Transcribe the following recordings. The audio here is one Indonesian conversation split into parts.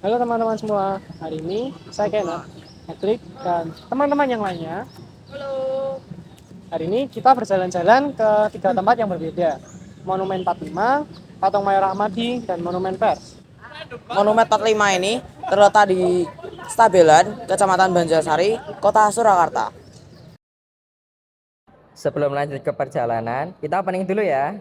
Halo teman-teman semua, hari ini saya Kenneth, Patrick, dan teman-teman yang lainnya. Halo. Hari ini kita berjalan-jalan ke 3 tempat yang berbeda. Monumen 45, Patung Mayor Ahmadi, dan Monumen Pers. Monumen 45 ini terletak di Stabelan, Kecamatan Banjarsari, Kota Surakarta. Sebelum lanjut ke perjalanan, kita opening dulu ya.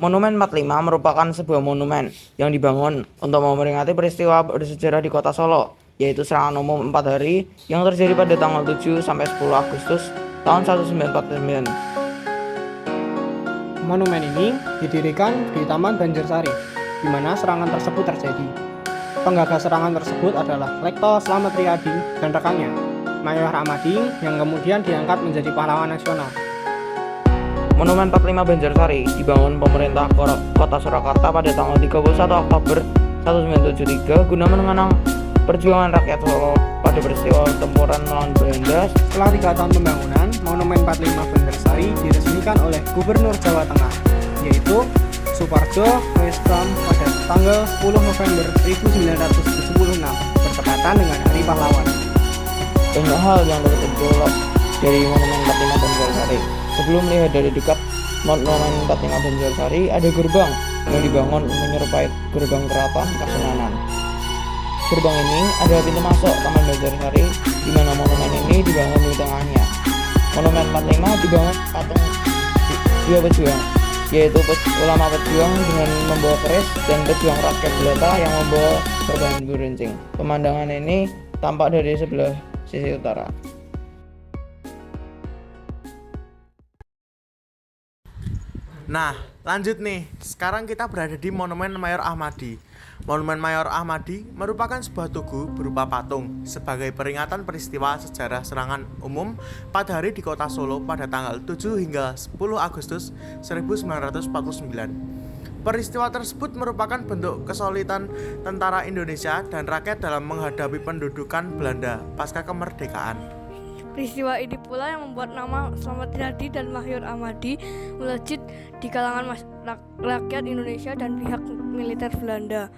Monumen 45 merupakan sebuah monumen yang dibangun untuk memperingati peristiwa bersejarah di Kota Solo, yaitu serangan umum 4 hari yang terjadi pada tanggal 7 sampai 10 Agustus tahun 1949. Monumen ini didirikan di Taman Banjarsari, di mana serangan tersebut terjadi. Penggagas serangan tersebut adalah Lekto Slamet Riyadi dan rekannya, Mayor Ahmadi, yang kemudian diangkat menjadi pahlawan nasional. Monumen 45 Banjarsari dibangun pemerintah Kota Surakarta pada tanggal 31 Oktober 1973 guna mengenang perjuangan rakyat Solo pada peristiwa tempuran melawan Belanda. Setelah 3 tahun pembangunan, Monumen 45 Banjarsari diresmikan oleh Gubernur Jawa Tengah, yaitu Suparjo Westam pada tanggal 10 November 1976, bertepatan dengan Hari Pahlawan. Banyak hal yang dapat diperoleh dari Monumen 45 Banjarsari. Sebelum melihat dari dekat Monumen 45 Banjarsari, ada gerbang yang dibangun menyerupai gerbang keraton Kasunanan. Gerbang ini ada pintu masuk Taman Banjarsari, di mana monumen ini dibangun di tengahnya. Monumen 45 dibangun patung dua pejuang, yaitu ulama pejuang dengan membawa keris dan pejuang rakyat jelata yang membawa korban beruncing. Pemandangan ini tampak dari sebelah sisi utara. Nah, lanjut nih. Sekarang kita berada di Monumen Mayor Ahmadi. Monumen Mayor Ahmadi merupakan sebuah tugu berupa patung sebagai peringatan peristiwa sejarah serangan umum 4 hari di Kota Solo pada tanggal 7 hingga 10 Agustus 1949. Peristiwa tersebut merupakan bentuk kesolidan tentara Indonesia dan rakyat dalam menghadapi pendudukan Belanda pasca kemerdekaan. Peristiwa ini pula yang membuat nama Slamet Riyadi dan Mayor Ahmadi melejit di kalangan rakyat Indonesia dan pihak militer Belanda.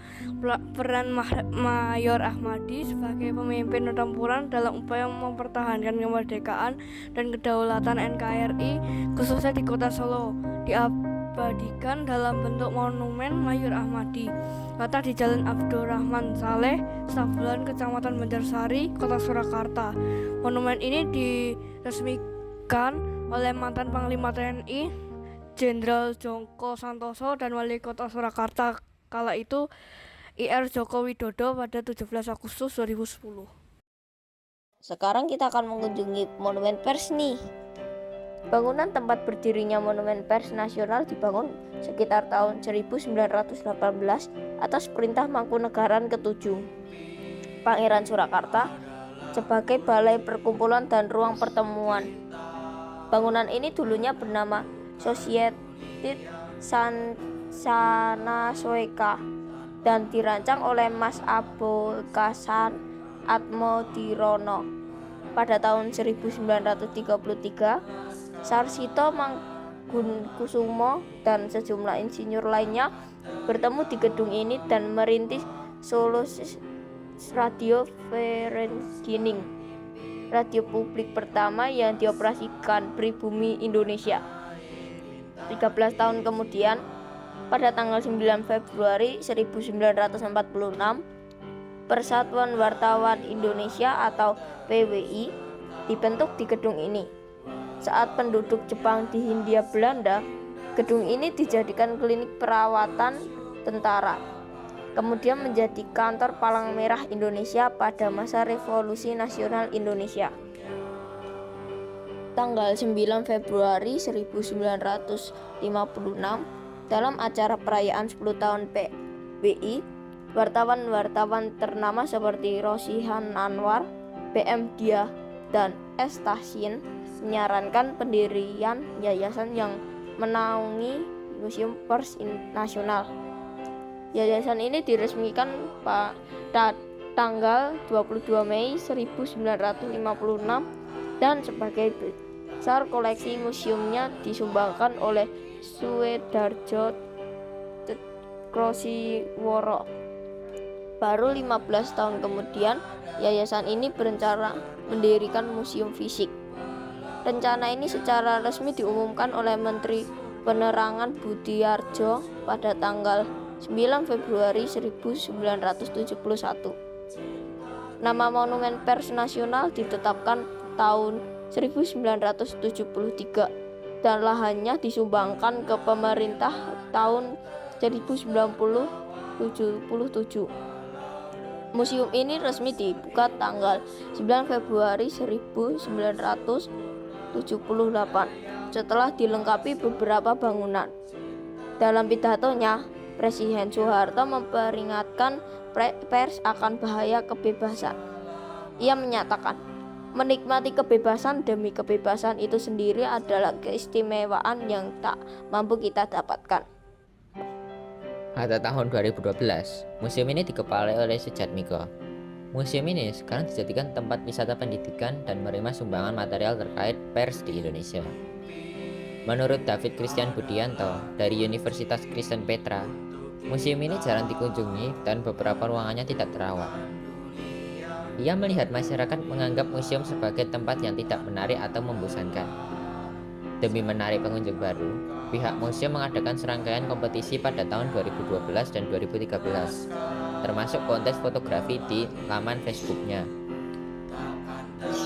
Peran Mayor Ahmadi sebagai pemimpin pertempuran dalam upaya mempertahankan kemerdekaan dan kedaulatan NKRI khususnya di Kota Solo diabadikan dalam bentuk monumen Mayor Ahmadi. Letak di Jalan Abdurrahman Saleh, Stabelan, Kecamatan Banjarsari, Kota Surakarta. Monumen ini diresmikan oleh mantan Panglima TNI Jenderal Joko Santoso dan Wali Kota Surakarta kala itu Ir Joko Widodo pada 17 Agustus 2010. Sekarang kita akan mengunjungi Monumen Pers nih. Bangunan tempat berdirinya Monumen Pers Nasional dibangun sekitar tahun 1918 atas perintah Mangkunegaran ke-7 Pangeran Surakarta sebagai balai perkumpulan dan ruang pertemuan. Bangunan ini dulunya bernama Society Sanasoeka dan dirancang oleh Mas Aboulkasan Atmodirono. Pada tahun 1933, Sarsito Mangkunkusumo dan sejumlah insinyur lainnya bertemu di gedung ini dan merintis Solo Radio Vereniging, radio publik pertama yang dioperasikan Pribumi Indonesia. 13 tahun kemudian, pada tanggal 9 Februari 1946, Persatuan Wartawan Indonesia atau PWI dibentuk di gedung ini. Saat penduduk Jepang di Hindia Belanda, gedung ini dijadikan klinik perawatan tentara. Kemudian menjadi kantor Palang Merah Indonesia pada masa Revolusi Nasional Indonesia. tanggal 9 Februari 1956 dalam acara perayaan 10 tahun PBI, wartawan-wartawan ternama seperti Rosihan Anwar, BM Diah, dan S. Tahsin menyarankan pendirian yayasan yang menaungi Museum Pers Nasional. Yayasan ini diresmikan pada tanggal 22 Mei 1956 dan sebagai besar koleksi museumnya disumbangkan oleh Suedarjo Krosiworo. Baru 15 tahun kemudian, yayasan ini berencana mendirikan museum fisik. Rencana ini secara resmi diumumkan oleh Menteri Penerangan Budiarjo pada tanggal 9 Februari 1971. Nama Monumen Pers Nasional ditetapkan tahun 1973 dan lahannya disumbangkan ke pemerintah tahun 1977. Museum ini resmi dibuka tanggal 9 Februari 1978 setelah dilengkapi beberapa bangunan. Dalam pidatonya, Presiden Soeharto memperingatkan pers akan bahaya kebebasan. Ia menyatakan, menikmati kebebasan demi kebebasan itu sendiri adalah keistimewaan yang tak mampu kita dapatkan. Pada tahun 2012, museum ini dikepalai oleh Sujatmiko. Museum ini sekarang dijadikan tempat wisata pendidikan dan menerima sumbangan material terkait pers di Indonesia. Menurut David Christian Budianto dari Universitas Kristen Petra, museum ini jarang dikunjungi dan beberapa ruangannya tidak terawat. Ia melihat masyarakat menganggap museum sebagai tempat yang tidak menarik atau membosankan. Demi menarik pengunjung baru, pihak museum mengadakan serangkaian kompetisi pada tahun 2012 dan 2013, termasuk kontes fotografi di laman Facebooknya.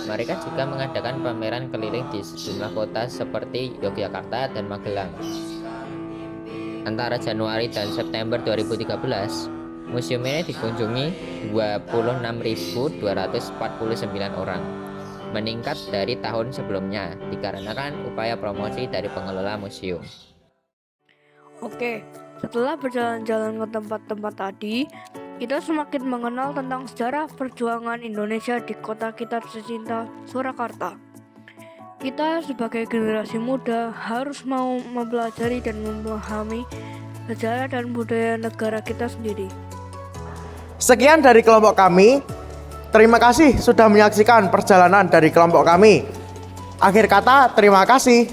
Mereka juga mengadakan pameran keliling di sejumlah kota seperti Yogyakarta dan Magelang. Antara Januari dan September 2013, museum ini dikunjungi 26.249 orang, meningkat dari tahun sebelumnya dikarenakan upaya promosi dari pengelola museum. Oke, setelah berjalan-jalan ke tempat-tempat tadi, kita semakin mengenal tentang sejarah perjuangan Indonesia di kota kita tercinta, Surakarta. Kita sebagai generasi muda harus mau mempelajari dan memahami sejarah dan budaya negara kita sendiri. Sekian dari kelompok kami. Terima kasih sudah menyaksikan perjalanan dari kelompok kami. Akhir kata, terima kasih.